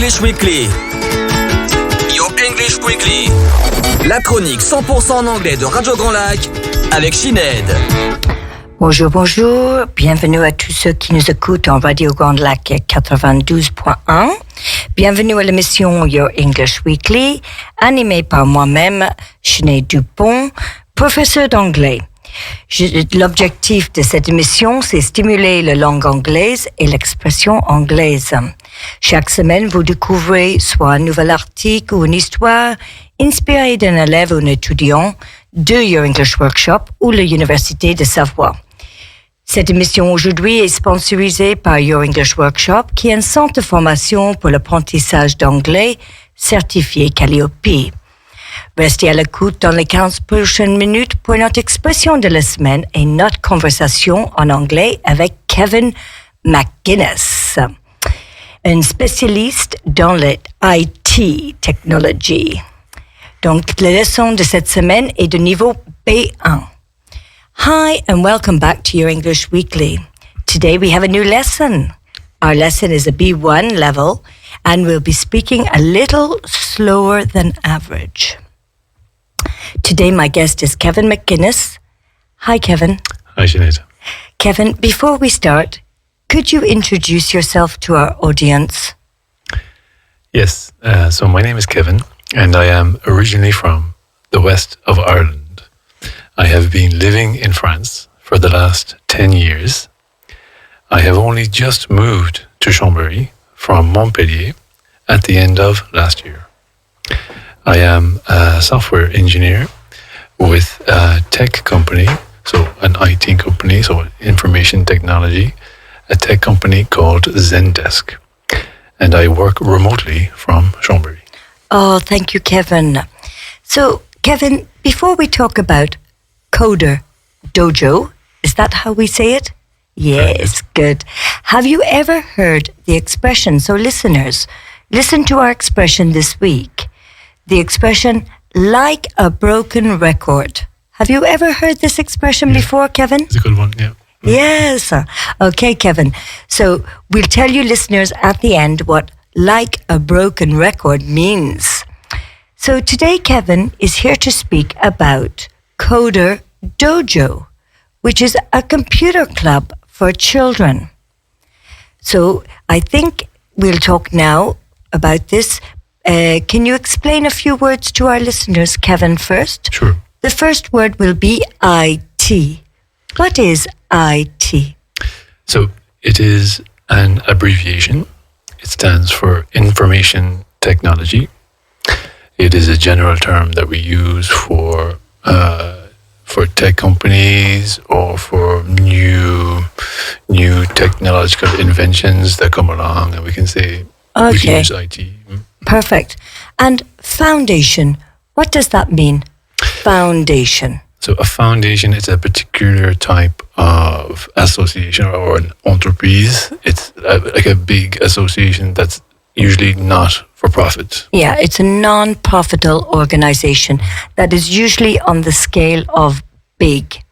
English Weekly. Your English Weekly. La chronique 100% en anglais de Radio Grand Lac avec Sinead. Bonjour, bonjour. Bienvenue à tous ceux qui nous écoutent en Radio Grand Lac 92.1. Bienvenue à l'émission Your English Weekly, animée par moi-même, Sinead Dupont, professeur d'anglais. L'objectif de cette émission, c'est stimuler la langue anglaise et l'expression anglaise. Chaque semaine, vous découvrez soit un nouvel article ou une histoire inspirée d'un élève ou d'un étudiant de Your English Workshop ou l'Université de Savoie. Cette émission aujourd'hui est sponsorisée par Your English Workshop, qui est un centre de formation pour l'apprentissage d'anglais certifié Calliope. Restez à l'écoute dans les 15 prochaines minutes pour notre expression de la semaine et notre conversation en anglais avec Kevin McGuinness, un spécialiste dans le IT, technology. Donc, la leçon de cette semaine est de niveau B1. Hi, and welcome back to Your English Weekly. Today we have a new lesson. Our lesson is a B1 level, and we'll be speaking a little slower than average. Today my guest is Kevin McGuinness. Hi, Kevin. Hi, Sinead. Kevin, before we start, could you introduce yourself to our audience? Yes, so my name is Kevin, and I am originally from the west of Ireland. I have been living in France for the last 10 years. I have only just moved to Chambéry from Montpellier at the end of last year. I am a software engineer with a tech company, so an IT company, so information technology, a tech company called Zendesk. And I work remotely from Chambéry. Oh, thank you, Kevin. So, Kevin, before we talk about Coder Dojo, is that how we say it? Yes, good. Have you ever heard the expression? So listeners, listen to our expression this week. The expression, like a broken record. Have you ever heard this expression before, Kevin? It's a good one, yeah. Yes. Okay, Kevin. So we'll tell you listeners at the end what like a broken record means. So today, Kevin is here to speak about Coder Dojo, which is a computer club for children. So I think we'll talk now about this. Can you explain a few words to our listeners, Kevin, first? Sure. The first word will be IT. What is IT? So it is an abbreviation. It stands for Information Technology. It is a general term that we use for tech companies or for new technological inventions that come along, and we can say we can use IT. Perfect. And foundation, what does that mean? Foundation. So a foundation is a particular type of association or an entreprise. It's like a big association that's usually not for profit. Yeah, it's a non-profitable organization that is usually on the scale of big.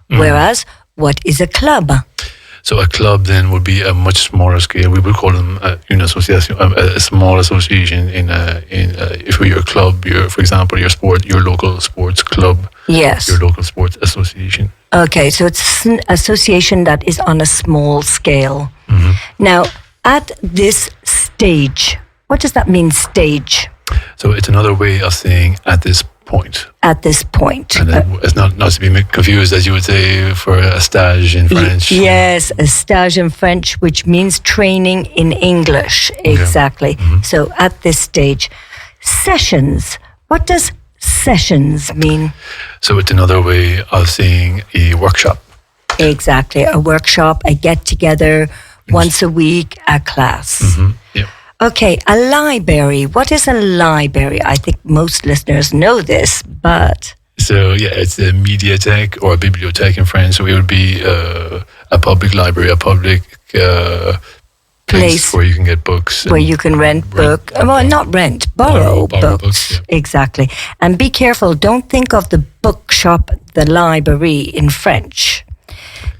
Whereas, what is a club? So a club then would be a much smaller scale. We would call them une association, a small association. If you're a club, for example, your local sports club. Yes. Your local sports association. Okay, so it's an association that is on a small scale. Mm-hmm. Now, at this stage, what does that mean, stage? So it's another way of saying at this point. At this point. And it's not to be confused, as you would say, for a stage in French. Yes, a stage in French, which means training in English. Exactly. Yeah. Mm-hmm. So at this stage, sessions. What does sessions mean? So it's another way of saying a workshop. Exactly. A workshop, a get-together, once a week, a class. Mm-hmm. Yeah. Okay, a library. What is a library? I think most listeners know this, but... So, yeah, it's a médiathèque or a bibliothèque in French. So it would be a public library, a public place where you can get books. Where you can rent books. Well, not rent, borrow books. Yeah. Exactly. And be careful, don't think of the bookshop, the library in French.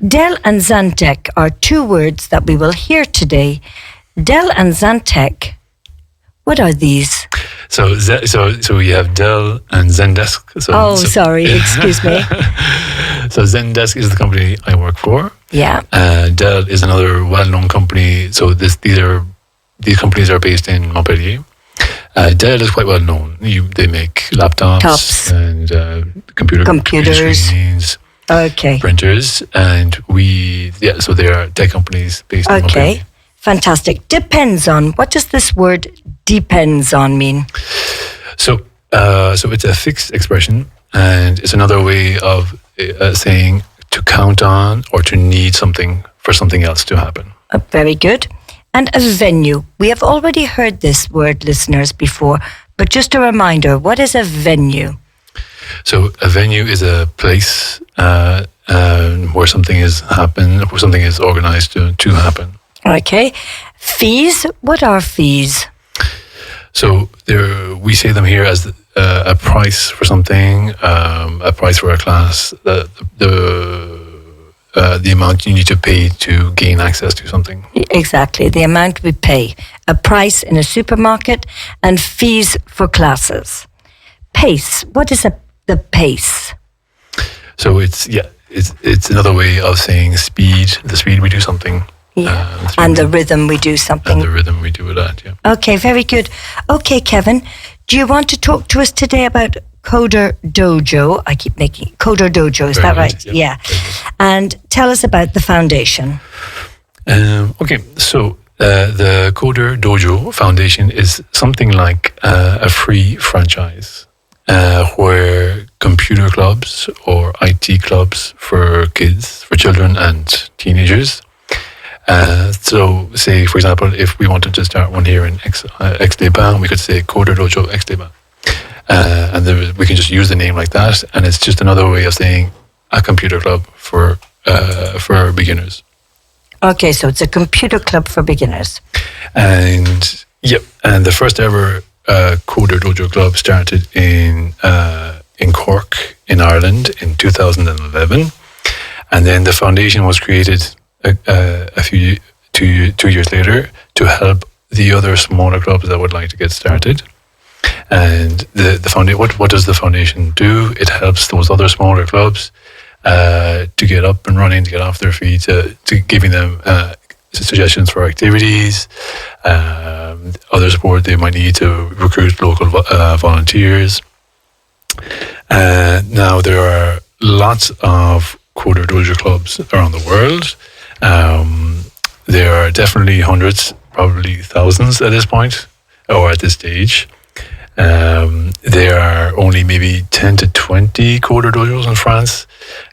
Dell and Zantec are two words that we will hear today. Dell and Zantec What are these? So we have Dell and Zendesk. Sorry, excuse me. So Zendesk is the company I work for. Yeah. Dell is another well-known company. So these companies are based in Montpellier. Dell is quite well known. They make laptops and computers, screens, printers, and so they are tech companies based in Montpellier. Okay, fantastic. Depends on. What does this word "depends on" mean? So it's a fixed expression, and it's another way of saying to count on or to need something for something else to happen. Very good. And a venue. We have already heard this word, listeners, before, but just a reminder, what is a venue? So a venue is a place where something is organized to happen. Okay. Fees. What are fees? So we say them here as a price for something, a price for a class, the amount you need to pay to gain access to something. Exactly, the amount we pay. A price in a supermarket and fees for classes. Pace. What is the pace? So it's another way of saying speed. The speed we do something. Yeah. And the rhythm we do something. And the rhythm we do that, yeah. Okay, very good. Okay, Kevin, do you want to talk to us today about Coder Dojo? I keep making Coder Dojo, is that right? Yeah. And tell us about the foundation. Okay, so the Coder Dojo Foundation is something like a free franchise where computer clubs or IT clubs for kids, for children and teenagers. So, say, for example, if we wanted to start one here in Aix-les-Bains, we could say Coder Dojo Aix-les-Bains. And we can just use the name like that, and it's just another way of saying a computer club for beginners. Okay, so it's a computer club for beginners. And the first ever Coder Dojo club started in Cork, in Ireland, in 2011, and then the foundation was created two years later to help the other smaller clubs that would like to get started. And the foundation, what does the foundation do? It helps those other smaller clubs to get up and running, to get off their feet, to giving them suggestions for activities, other support they might need to recruit local volunteers. Now there are lots of Coder Dojo clubs around the world. There are definitely hundreds, probably thousands at this point, or at this stage. There are only maybe 10 to 20 Coder Dojos in France,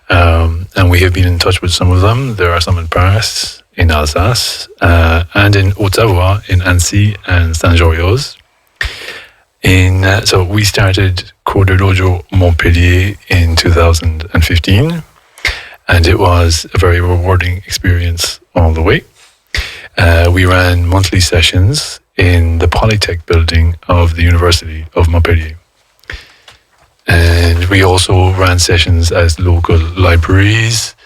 and we have been in touch with some of them. There are some in Paris, in Alsace, and in Haute-Savoie, in Annecy and Saint-Jorios. So we started Coder Dojo Montpellier in 2015, and it was a very rewarding experience all the way. We ran monthly sessions in the Polytech building of the University of Montpellier. And we also ran sessions as local libraries,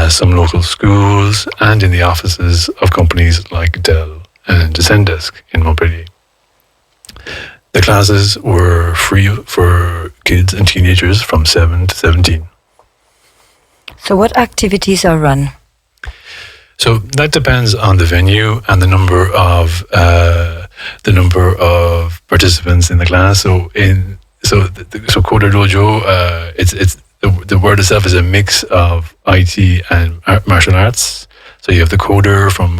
some local schools, and in the offices of companies like Dell and Zendesk in Montpellier. The classes were free for kids and teenagers from 7 to 17. So what activities are run? So that depends on the venue and the number of participants in the class. So Coder Dojo, it's the word itself is a mix of IT and martial arts. So you have the coder from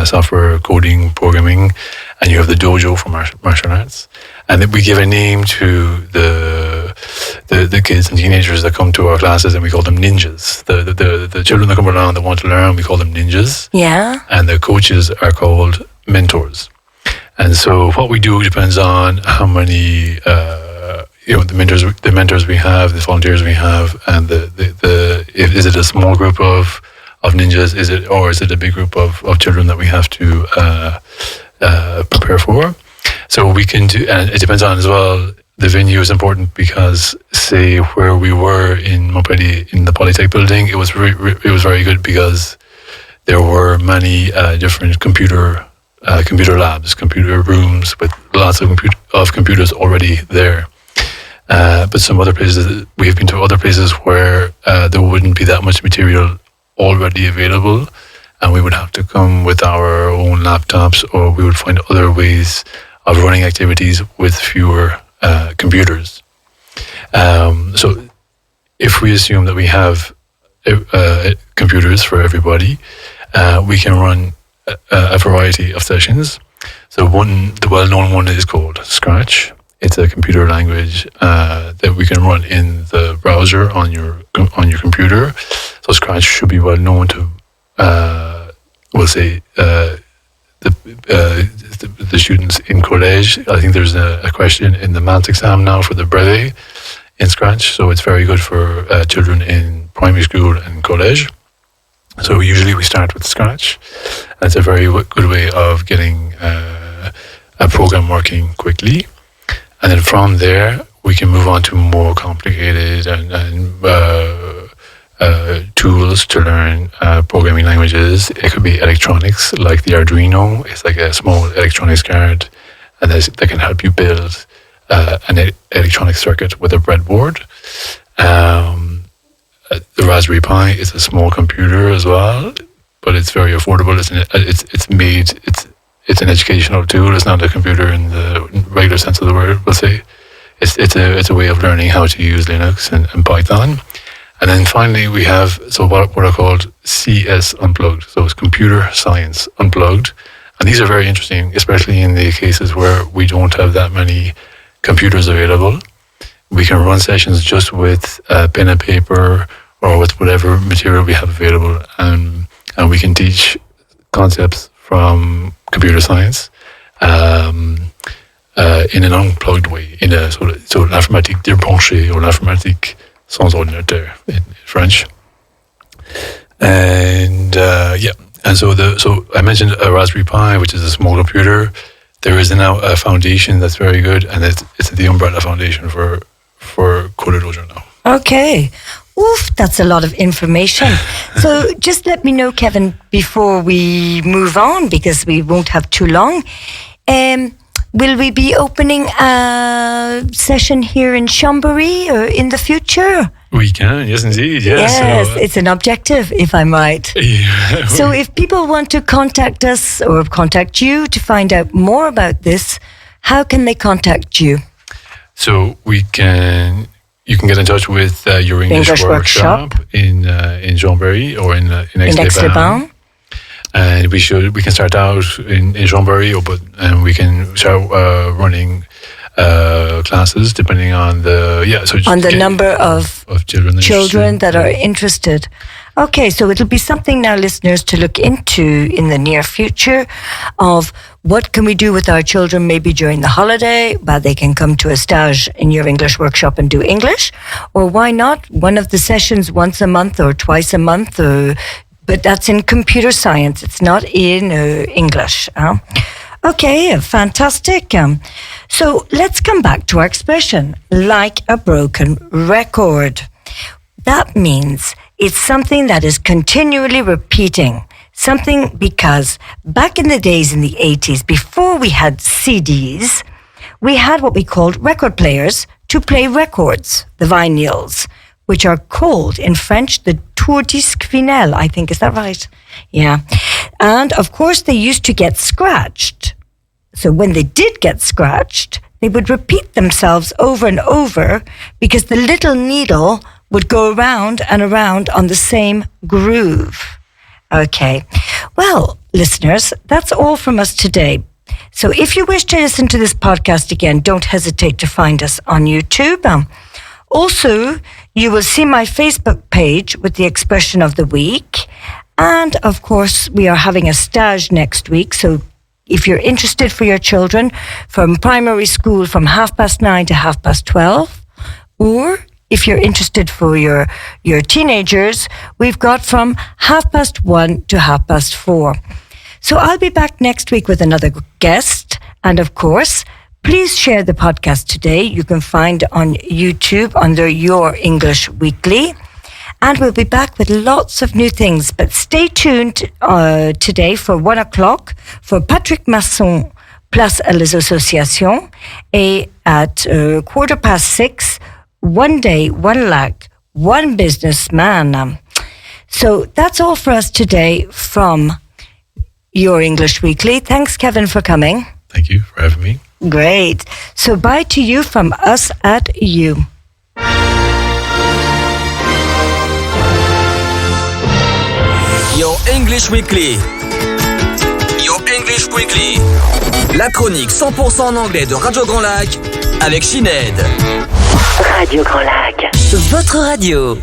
software coding, programming, and you have the dojo from martial arts. And then we give a name to the kids and teenagers that come to our classes, and we call them ninjas. The children that come along that want to learn, we call them ninjas. Yeah. And the coaches are called mentors. And so what we do depends on how many the mentors we have, the volunteers we have, and is it a small group of ninjas? Is it a big group of children that we have to prepare for? So we can do, and it depends on as well. The venue is important because, say, where we were in Montpellier in the Polytech building, it was very good because there were many different computer computer labs, computer rooms with lots of computers already there. But some other places, we've been to other places where there wouldn't be that much material already available, and we would have to come with our own laptops, or we would find other ways of running activities with fewer computers. So if we assume that we have computers for everybody, we can run a variety of sessions. So the well-known one is called Scratch. It's a computer language that we can run in the browser on your computer. So Scratch should be well known to, we'll say, the students in college. I think there's a question in the maths exam now for the brevet in Scratch. So it's very good for children in primary school and college. So usually we start with Scratch. That's a very good way of getting a program working quickly. And then from there, we can move on to more complicated and tools to learn programming languages. It could be electronics, like the Arduino. It's like a small electronics card, and that can help you build an electronic circuit with a breadboard. The Raspberry Pi is a small computer as well, but it's very affordable. It's an educational tool. It's not a computer in the regular sense of the word, we'll say. It's a way of learning how to use Linux and Python. And then finally we have what are called CS Unplugged. So it's Computer Science Unplugged. And these are very interesting, especially in the cases where we don't have that many computers available. We can run sessions just with pen and paper or with whatever material we have available, and we can teach concepts from computer science in an unplugged way, in a so l'informatique débranchée, or l'informatique sans ordinateur in French. And and so I mentioned a Raspberry Pi, which is a small computer. There is now a foundation that's very good, and it's the Umbrella Foundation for Coledojo now. Okay. Oof, that's a lot of information. So just let me know, Kevin, before we move on, because we won't have too long. Will we be opening a session here in Chambéry in the future? We can, yes, indeed. Yes, it's an objective, if I'm right. Yeah. So if people want to contact us or contact you to find out more about this, how can they contact you? So you can get in touch with your English workshop in Chambéry or in Aix-les-Bains. And we can start out in Chambéry, and we can start running classes depending on the number of children that are interested. Okay, so it'll be something now, listeners, to look into in the near future of what can we do with our children maybe during the holiday, but they can come to a stage in your English workshop and do English, or why not one of the sessions once a month or twice a month, but that's in computer science. It's not in English. Okay, fantastic. So let's come back to our expression, like a broken record. That means it's something that is continually repeating. Something because back in the days in the 80s, before we had CDs, we had what we called record players to play records, the vinyls, which are called in French the tour-disque vinyl, I think. Is that right? Yeah. And of course, they used to get scratched. So when they did get scratched, they would repeat themselves over and over because the little needle would go around and around on the same groove. Okay. Well, listeners, that's all from us today. So if you wish to listen to this podcast again, don't hesitate to find us on YouTube. Also, you will see my Facebook page with the expression of the week. And of course, we are having a stage next week. So if you're interested for your children from primary school from 9:30 to 12:30, or if you're interested for your teenagers, we've got from 1:30 to 4:30. So I'll be back next week with another guest. And of course, please share the podcast today. You can find on YouTube under Your English Weekly. And we'll be back with lots of new things. But stay tuned today for 1 o'clock for Patrick Masson, Place à les Associations. Et at 6:15, One Day, One Lac, One Businessman. So that's all for us today from Your English Weekly. Thanks, Kevin, for coming. Thank you for having me. Great. So bye to you from us at you. Your English Weekly. Your English Weekly. La chronique 100% en anglais de Radio Grand Lac avec Sinead. Radio Grand Lac. Votre radio.